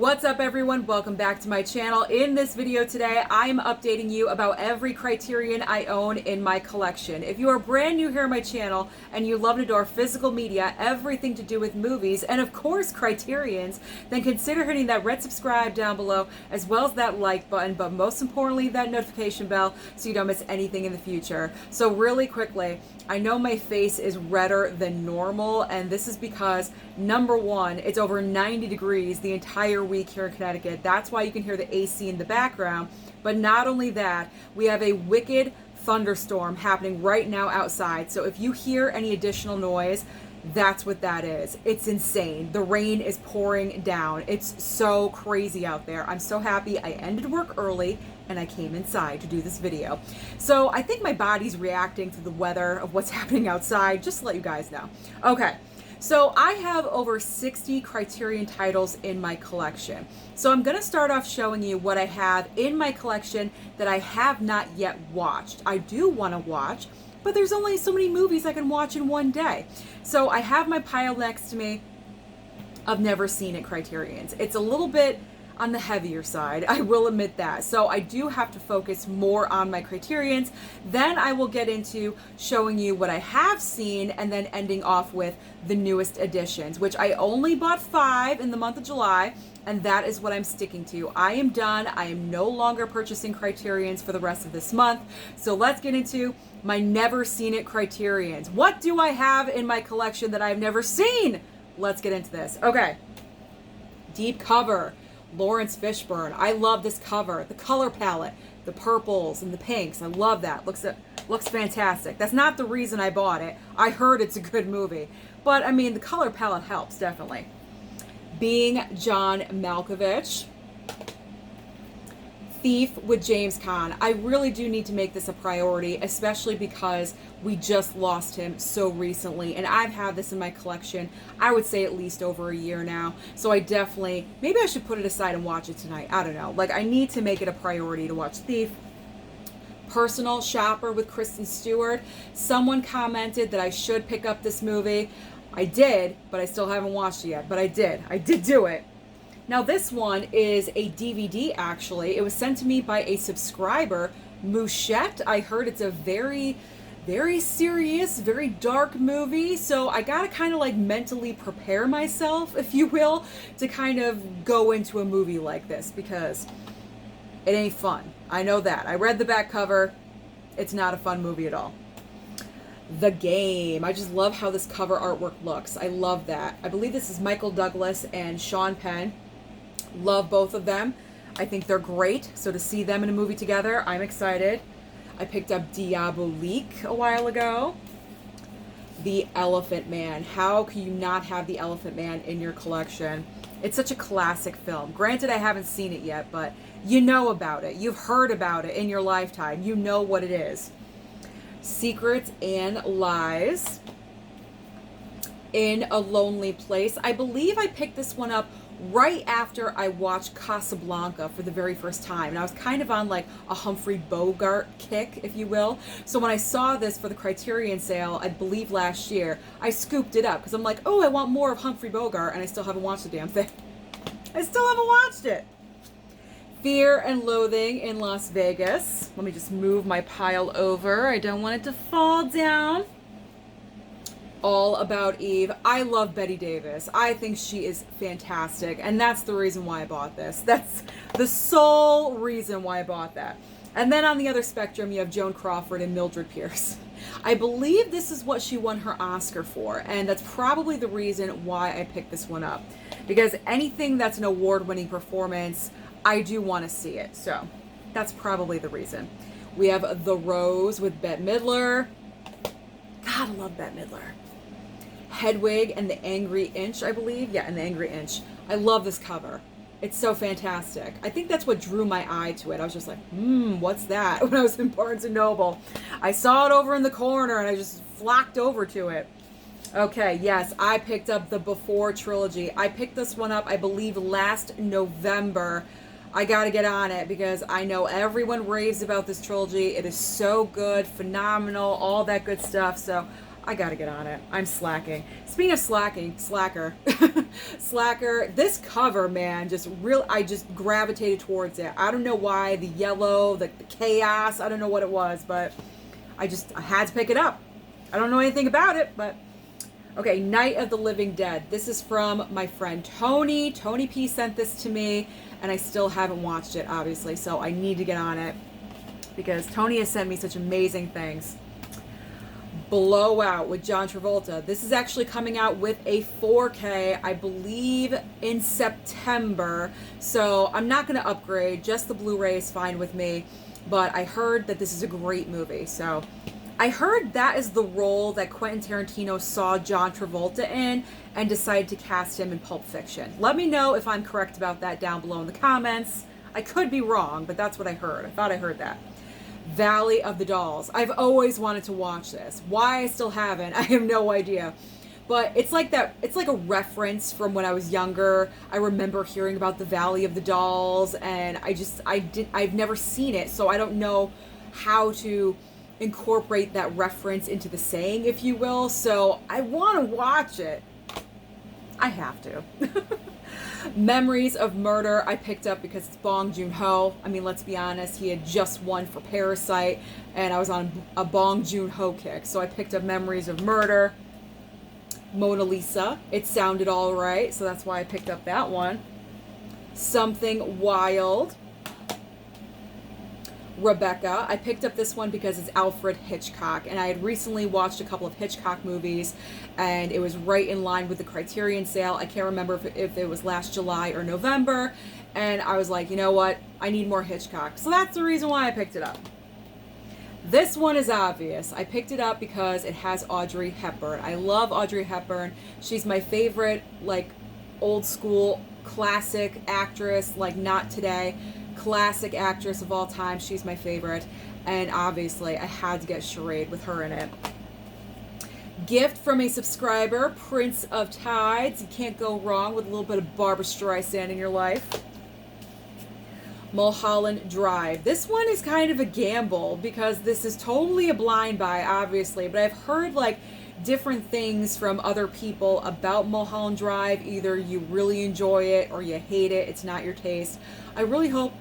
What's up everyone? Welcome back to my channel. In this video today, I am updating you about every Criterion I own in my collection. If you are brand new here on my channel and you love and adore physical media, everything to do with movies, and of course Criterions, then consider hitting that red subscribe down below as well as that like button, but most importantly that notification bell so you don't miss anything in the future. So really quickly, I know my face is redder than normal, and this is because number one, it's over 90 degrees the entire week here in Connecticut. That's why you can hear the AC in the background. But not only that, we have a wicked thunderstorm happening right now outside. So if you hear any additional noise, that's what that is. It's insane. The rain is pouring down. It's so crazy out there. I'm so happy I ended work early and I came inside to do this video. So I think my body's reacting to the weather of what's happening outside, just to let you guys know. Okay, so I have over 60 Criterion titles in my collection. So I'm gonna start off showing you what I have in my collection that I have not yet watched. I do wanna watch, but there's only so many movies I can watch in one day. So I have my pile next to me of never seen it Criterions. It's a little bit on the heavier side, I will admit that. So I do have to focus more on my Criterions. Then I will get into showing you what I have seen and then ending off with the newest additions, which I only bought 5 in the month of July, and that is what I'm sticking to. I am done. I am no longer purchasing Criterions for the rest of this month. So let's get into my never seen it Criterions. What do I have in my collection that I've never seen? Let's get into this. Okay, deep cover. Lawrence Fishburne. I love this cover. The color palette, the purples and the pinks. I love that. Looks fantastic. That's not the reason I bought it. I heard it's a good movie. But I mean, the color palette helps, definitely. Being John Malkovich. Thief with James Caan. I really do need to make this a priority, especially because we just lost him so recently, and I've had this in my collection, I would say at least over a year now. So I definitely, maybe I should put it aside and watch it tonight. I don't know. Like, I need to make it a priority to watch Thief. Personal Shopper with Kristen Stewart. Someone commented that I should pick up this movie. I did, but I still haven't watched it yet, but I did. I did do it. Now this one is a DVD actually. It was sent to me by a subscriber, Mouchette. I heard it's a very serious, very dark movie. So I gotta kind of like mentally prepare myself, if you will, to kind of go into a movie like this because it ain't fun. I know that. I read the back cover. It's not a fun movie at all. The Game. I just love how this cover artwork looks. I love that. I believe this is Michael Douglas and Sean Penn. Love both of them. I think they're great. So to see them in a movie together, I'm excited. I picked up Diabolique a while ago. The Elephant Man. How can you not have The Elephant Man in your collection? It's such a classic film. Granted, I haven't seen it yet, but you know about it. You've heard about it in your lifetime. You know what it is. Secrets and Lies. In a Lonely Place. I believe I picked this one up right after I watched Casablanca for the very first time, and I was kind of on like a Humphrey Bogart kick, if you will. So when I saw this for the Criterion sale, I believe last year, I scooped it up because I'm like, oh, I want more of Humphrey Bogart, and I still haven't watched the damn thing. I still haven't watched it. Fear and Loathing in Las Vegas. Let me just move my pile over. I don't want it to fall down. All About Eve. I love Bette Davis. I think she is fantastic, and that's the reason why I bought this. That's the sole reason why I bought that. And then on the other spectrum, you have Joan Crawford and Mildred Pierce. I believe this is what she won her Oscar for, and that's probably the reason why I picked this one up. Because anything that's an award-winning performance, I do want to see it. So that's probably the reason. We have The Rose with Bette Midler. God, I love Bette Midler. Hedwig and the Angry Inch, I believe. Yeah, and the Angry Inch. I love this cover. It's so fantastic. I think that's what drew my eye to it. I was just like, what's that? When I was in Barnes & Noble. I saw it over in the corner and I just flocked over to it. Okay, yes, I picked up the Before trilogy. I picked this one up, I believe, last November. I gotta get on it because I know everyone raves about this trilogy. It is so good, phenomenal, all that good stuff. So I gotta get on it. I'm slacking. Speaking of slacking, Slacker. Slacker, this cover, man, I just gravitated towards it. I don't know why, the yellow, the chaos, I don't know what it was, but I had to pick it up. I don't know anything about it, but okay, Night of the Living Dead. This is from my friend Tony. Tony P sent this to me, and I still haven't watched it, obviously, so I need to get on it because Tony has sent me such amazing things. Blowout with John Travolta. This is actually coming out with a 4K, I believe, in September, so I'm not going to upgrade. Just the Blu-ray is fine with me, but I heard that this is a great movie, so I heard that is the role that Quentin Tarantino saw John Travolta in and decided to cast him in Pulp Fiction. Let me know if I'm correct about that down below in the comments. I could be wrong, but that's what I heard. I thought I heard that. Valley of the Dolls. I've always wanted to watch this. Why I still haven't, I have no idea. But it's like that, it's like a reference from when I was younger. I remember hearing about the Valley of the Dolls, and I've never seen it, so I don't know how to incorporate that reference into the saying, if you will. So I want to watch it. I have to. Memories of Murder I picked up because it's Bong Joon-ho. I mean, let's be honest, he had just won for Parasite, and I was on a Bong Joon-ho kick, so I picked up Memories of Murder. Mona Lisa, it sounded all right, so that's why I picked up that one. Something Wild. Rebecca. I picked up this one because it's Alfred Hitchcock, and I had recently watched a couple of Hitchcock movies, and it was right in line with the Criterion sale. I can't remember if it was last July or November, and I was like, you know what? I need more Hitchcock. So that's the reason why I picked it up. This one is obvious. I picked it up because it has Audrey Hepburn. I love Audrey Hepburn. She's my favorite, like, old school classic actress, like not today. Classic actress of all time. She's my favorite, and obviously I had to get Charade with her in it. Gift from a subscriber, Prince of Tides. You can't go wrong with a little bit of Barbra Streisand in your life. Mulholland Drive. This one is kind of a gamble because this is totally a blind buy, obviously, but I've heard like different things from other people about Mulholland Drive. Either you really enjoy it or you hate it. It's not your taste. I really hope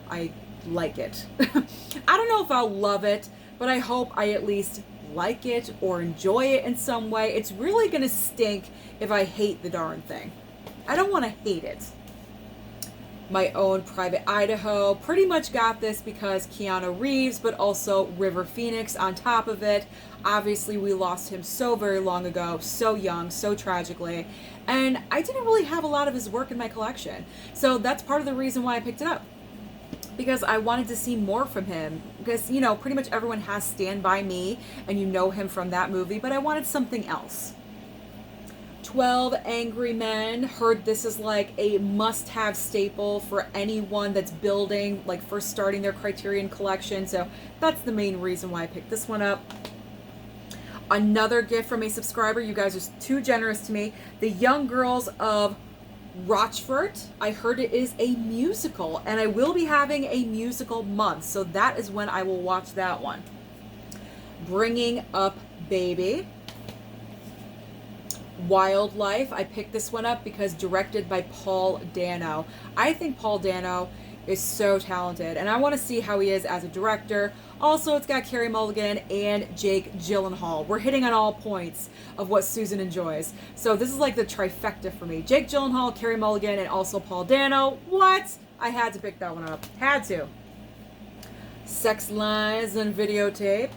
I like it. I don't know if I'll love it, but I hope I at least like it or enjoy it in some way. It's really gonna stink if I hate the darn thing. I don't want to hate it. My Own Private Idaho. Pretty much got this because Keanu Reeves, but also River Phoenix on top of it. Obviously, we lost him so very long ago, so young, so tragically, and I didn't really have a lot of his work in my collection. So that's part of the reason why I picked it up, because I wanted to see more from him, because, you know, pretty much everyone has Stand By Me, and you know him from that movie, but I wanted something else. 12 Angry Men. Heard this is like a must-have staple for anyone that's building, like first starting their Criterion Collection, so that's the main reason why I picked this one up. Another gift from a subscriber. You guys are too generous to me. The Young Girls of Rochford. I heard it is a musical, and I will be having a musical month, so that is when I will watch that one. Bringing Up Baby. Wildlife. I picked this one up because directed by Paul Dano. I think Paul Dano is so talented, and I want to see how he is as a director. Also, it's got Carey Mulligan and Jake Gyllenhaal. We're hitting on all points of what Susan enjoys. So this is like the trifecta for me. Jake Gyllenhaal, Carey Mulligan, and also Paul Dano. What? I had to pick that one up. Had to. Sex, Lies, and Videotape.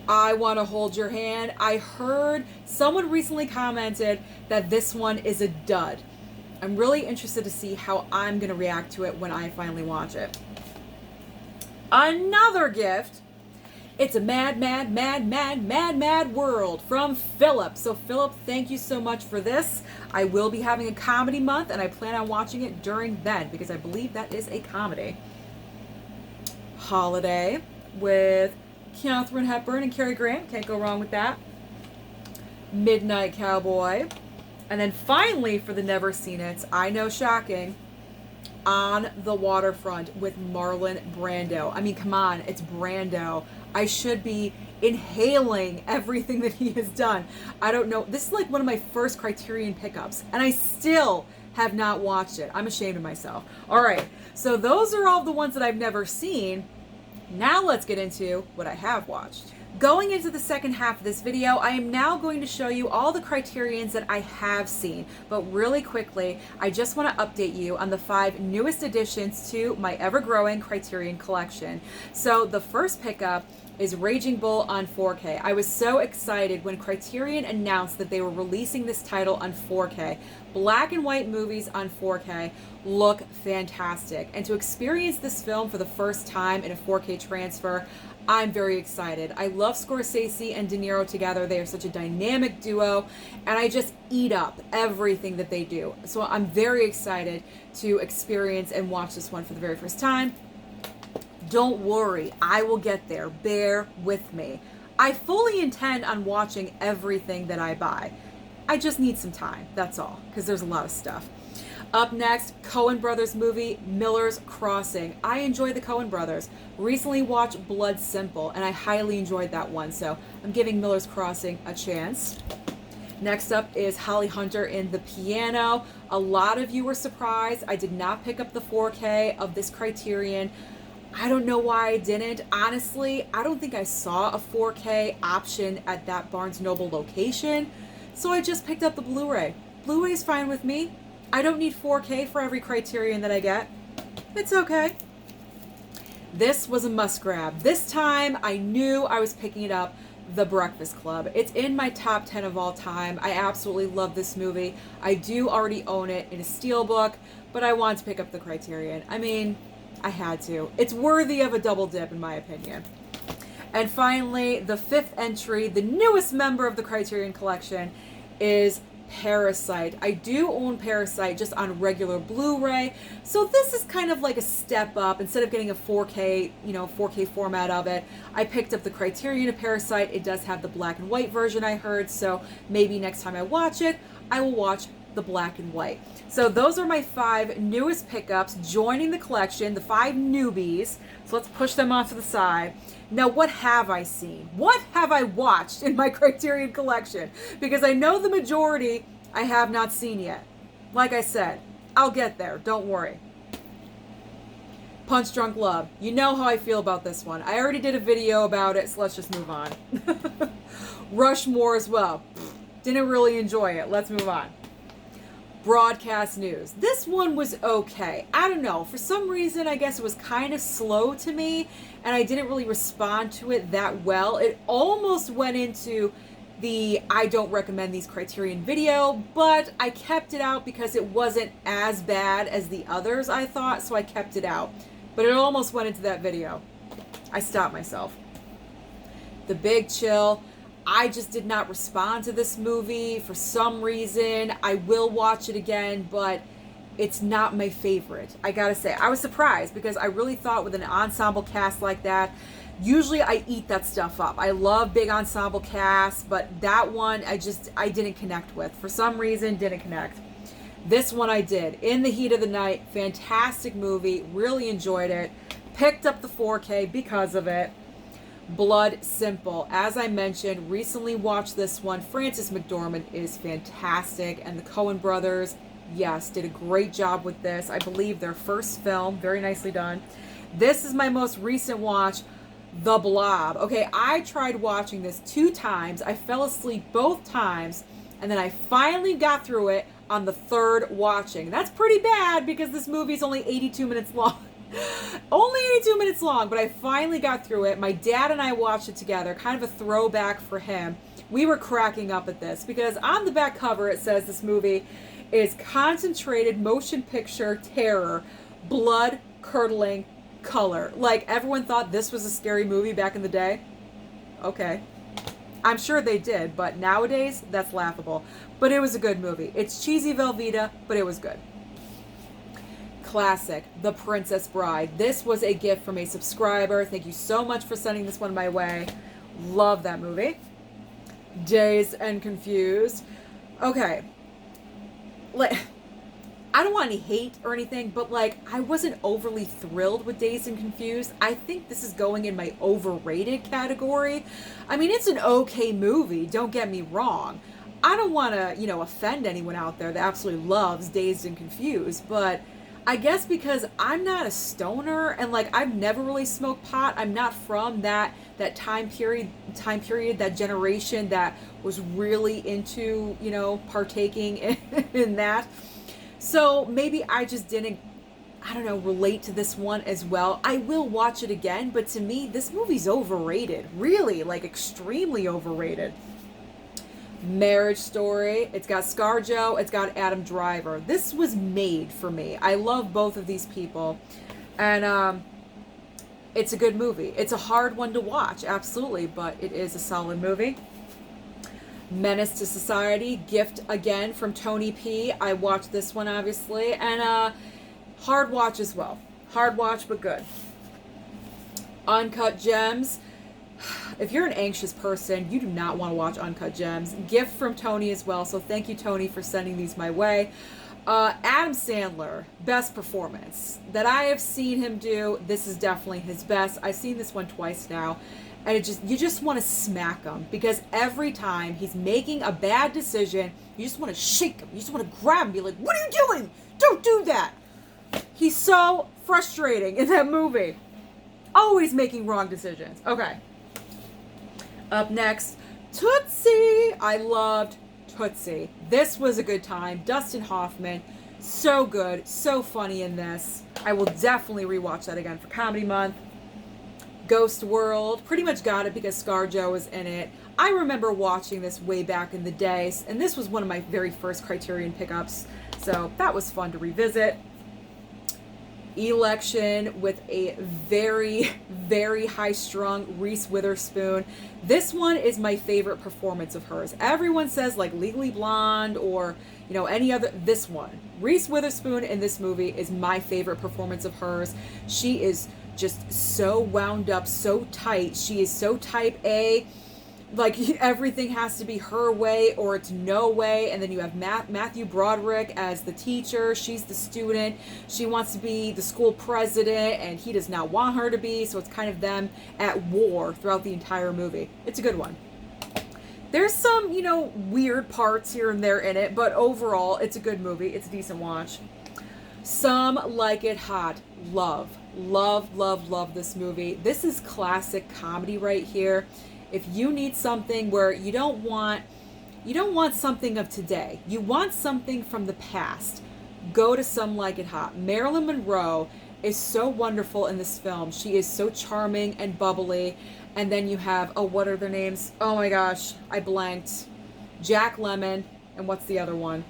I Want to Hold Your Hand. I heard someone recently commented that this one is a dud. I'm really interested to see how I'm going to react to it when I finally watch it. Another gift. It's a mad, mad, mad, mad, mad, mad world from Philip. So Philip, thank you so much for this. I will be having a comedy month, and I plan on watching it during then because I believe that is a comedy. Holiday with Katharine Hepburn and Cary Grant. Can't go wrong with that. Midnight Cowboy. And then finally, for the never seen it, I know, shocking, On the Waterfront with Marlon Brando. I mean, come on, it's Brando. I should be inhaling everything that he has done. I don't know. This is like one of my first Criterion pickups, and I still have not watched it. I'm ashamed of myself. All right, so those are all the ones that I've never seen. Now let's get into what I have watched. Going into the second half of this video, I am now going to show you all the Criterions that I have seen. But really quickly, I just want to update you on the 5 newest additions to my ever-growing Criterion collection. So the first pickup is Raging Bull on 4K. I was so excited when Criterion announced that they were releasing this title on 4K. Black and white movies on 4K look fantastic. And to experience this film for the first time in a 4K transfer, I'm very excited. I love Scorsese and De Niro together. They are such a dynamic duo, and I just eat up everything that they do. So I'm very excited to experience and watch this one for the very first time. Don't worry, I will get there. Bear with me. I fully intend on watching everything that I buy. I just need some time, that's all, because there's a lot of stuff. Up next, Coen Brothers movie, Miller's Crossing. I enjoy the Coen Brothers. Recently watched Blood Simple, and I highly enjoyed that one, so I'm giving Miller's Crossing a chance. Next up is Holly Hunter in The Piano. A lot of you were surprised. I did not pick up the 4K of this Criterion. I don't know why I didn't. Honestly, I don't think I saw a 4K option at that Barnes & Noble location, so I just picked up the Blu-ray. Blu-ray's fine with me. I don't need 4K for every Criterion that I get. It's okay. This was a must grab. This time I knew I was picking it up, The Breakfast Club. It's in my top 10 of all time. I absolutely love this movie. I do already own it in a steelbook, but I want to pick up the Criterion. I mean, I had to. It's worthy of a double dip in my opinion. And finally, the 5th entry, the newest member of the Criterion Collection, is Parasite. I do own Parasite just on regular Blu-ray, so this is kind of like a step up. Instead of getting a 4K, 4K format of it, I picked up the Criterion of Parasite. It does have the black and white version, I heard, so maybe next time I watch it, I will watch the black and white. So those are my 5 newest pickups joining the collection, the 5 newbies. So let's push them off to the side. Now, what have I seen? What have I watched in my Criterion collection? Because I know the majority I have not seen yet. Like I said, I'll get there, don't worry. Punch Drunk Love. You know how I feel about this one. I already did a video about it, so let's just move on. Rushmore as well. Didn't really enjoy it. Let's move on. Broadcast News. This one was okay. I don't know. For some reason, I guess it was kind of slow to me, and I didn't really respond to it that well. It almost went into the I don't recommend these Criterion video, but I kept it out because it wasn't as bad as the others, I thought, so I kept it out. But it almost went into that video. I stopped myself. The Big Chill. I just did not respond to this movie for some reason. I will watch it again, but it's not my favorite. I gotta say, I was surprised because I really thought with an ensemble cast like that, usually I eat that stuff up. I love big ensemble casts, but that one I didn't connect with. For some reason, didn't connect. This one I did. In the Heat of the Night, fantastic movie, really enjoyed it. Picked up the 4K because of it. Blood Simple. As I mentioned, recently watched this one. Frances McDormand is fantastic, and the Coen brothers, yes, did a great job with this. I believe their first film, very nicely done. This is my most recent watch, The Blob. Okay, I tried watching this 2 times. I fell asleep both times, and then I finally got through it on the 3rd watching. That's pretty bad because this movie is only 82 minutes long. Only 82 minutes long, but I finally got through it. My dad and I watched it together, kind of a throwback for him. We were cracking up at this because on the back cover it says this movie is concentrated motion picture terror, blood curdling color. Like, everyone thought this was a scary movie back in the day. Okay. I'm sure they did, but nowadays that's laughable. But it was a good movie. It's cheesy Velveeta, but it was good. Classic, The Princess Bride. This was a gift from a subscriber. Thank you so much for sending this one my way. Love that movie. Dazed and Confused. Okay. I don't want any hate or anything, but like, I wasn't overly thrilled with Dazed and Confused. I think this is going in my overrated category. I mean, it's an okay movie, don't get me wrong. I don't want to, offend anyone out there that absolutely loves Dazed and Confused, but I guess because I'm not a stoner and like I've never really smoked pot, I'm not from that time period, that generation that was really into, partaking in that. So maybe I just didn't, I don't know, relate to this one as well. I will watch it again, but to me, this movie's overrated. Really, like extremely overrated. Marriage Story. It's got ScarJo. It's got Adam Driver. This was made for me. I love both of these people. And it's a good movie. It's a hard one to watch, absolutely, but it is a solid movie. Menace to Society, Gift again from Tony P. I watched this one, obviously, and hard watch as well. Hard watch, but good. Uncut Gems. If you're an anxious person, you do not want to watch Uncut Gems. Gift from Tony as well, so thank you, Tony, for sending these my way. Adam Sandler, best performance that I have seen him do. This is definitely his best. I've seen this one twice now. And you just want to smack him because every time he's making a bad decision, you just want to shake him. You just want to grab him and be like, what are you doing? Don't do that. He's so frustrating in that movie. Always making wrong decisions. Okay. Up next, Tootsie. I loved Tootsie. This was a good time. Dustin Hoffman, so good, so funny in this. I will definitely rewatch that again for Comedy Month. Ghost World, pretty much got it because ScarJo was in it. I remember watching this way back in the day, and this was one of my very first Criterion pickups, so that was fun to revisit. Election with a very, very high-strung Reese Witherspoon. This one is my favorite performance of hers. Everyone says like Legally Blonde or, any other. This one. Reese Witherspoon in this movie is my favorite performance of hers. She is just so wound up, so tight. She is so type A. Like, everything has to be her way or it's no way. And then you have Matthew Broderick as the teacher. She's the student. She wants to be the school president and he does not want her to be. So it's kind of them at war throughout the entire movie. It's a good one. There's some, weird parts here and there in it, but overall, it's a good movie. It's a decent watch. Some Like It Hot. Love this movie. This is classic comedy right here. If you need something where you don't want something of today, you want something from the past, go to Some Like It Hot. Marilyn Monroe is so wonderful in this film. She is so charming and bubbly. And then you have, what are their names? Oh my gosh, I blanked. Jack Lemmon, and what's the other one?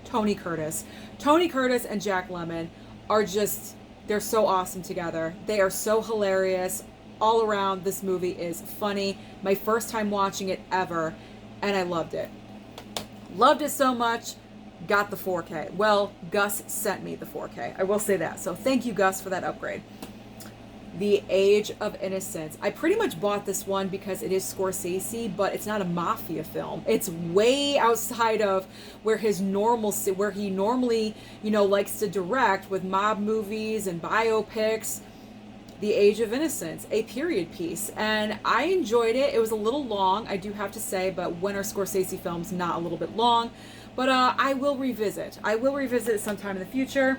Tony Curtis. Tony Curtis and Jack Lemmon are just, they're so awesome together. They are so hilarious. All around, this movie is funny. My first time watching it ever, and I loved it. Loved it so much, got the 4K. Well, Gus sent me the 4K. I will say that. So thank you, Gus, for that upgrade. The Age of Innocence. I pretty much bought this one because it is Scorsese, but it's not a mafia film. It's way outside of where he normally, likes to direct with mob movies and biopics. The Age of Innocence, a period piece, and I enjoyed it. It was a little long, I do have to say, but when are Scorsese films not a little bit long? But I will revisit. I will revisit it sometime in the future.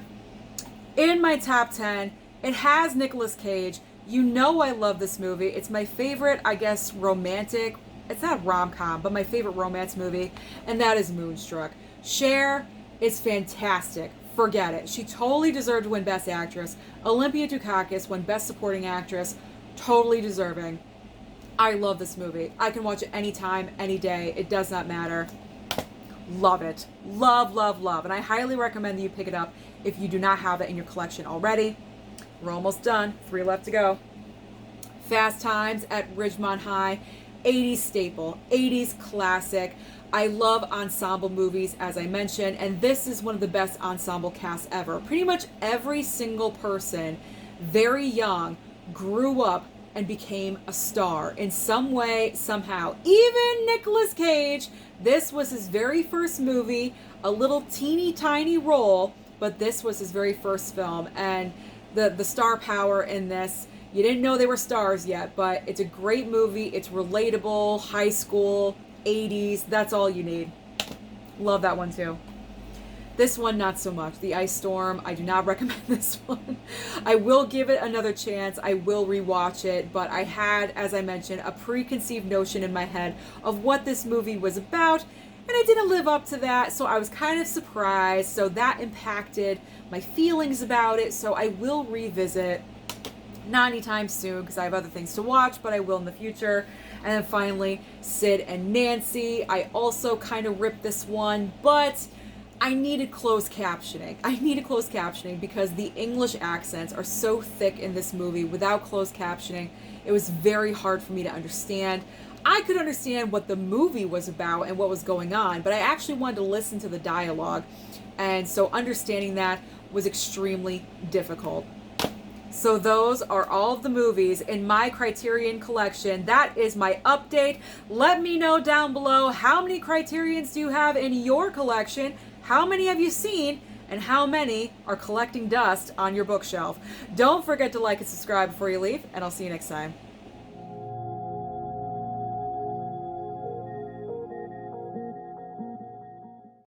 In my top 10, it has Nicolas Cage. I love this movie. It's my favorite, I guess, romantic. It's not rom-com, but my favorite romance movie, and that is Moonstruck. Cher is fantastic. Forget it. She totally deserved to win Best Actress. Olympia Dukakis won Best Supporting Actress. Totally deserving. I love this movie. I can watch it anytime, any day. It does not matter. Love it. Love. And I highly recommend that you pick it up if you do not have it in your collection already. We're almost done. 3 left to go. Fast Times at Ridgemont High. 80s staple. 80s classic. I love ensemble movies, as I mentioned, and this is one of the best ensemble casts ever. Pretty much every single person, very young, grew up and became a star in some way, somehow. Even Nicolas Cage, this was his very first movie, a little teeny tiny role, but this was his very first film, and the star power in this, you didn't know they were stars yet, but it's a great movie. It's relatable, high school, 80s, that's all you need. Love that one too. This one, not so much. The Ice Storm, I do not recommend this one. I will give it another chance. I will rewatch it, but I had, as I mentioned, a preconceived notion in my head of what this movie was about, and it didn't live up to that, so I was kind of surprised. So that impacted my feelings about it, so I will revisit. Not anytime soon, because I have other things to watch, but I will in the future. And then finally, Sid and Nancy. I also kind of ripped this one, but I needed closed captioning. I needed closed captioning because the English accents are so thick in this movie. Without closed captioning, it was very hard for me to understand. I could understand what the movie was about and what was going on, but I actually wanted to listen to the dialogue. And so understanding that was extremely difficult. So those are all of the movies in my Criterion collection. That is my update. Let me know down below, how many Criterions do you have in your collection? How many have you seen? And how many are collecting dust on your bookshelf? Don't forget to like and subscribe before you leave, and I'll see you next time.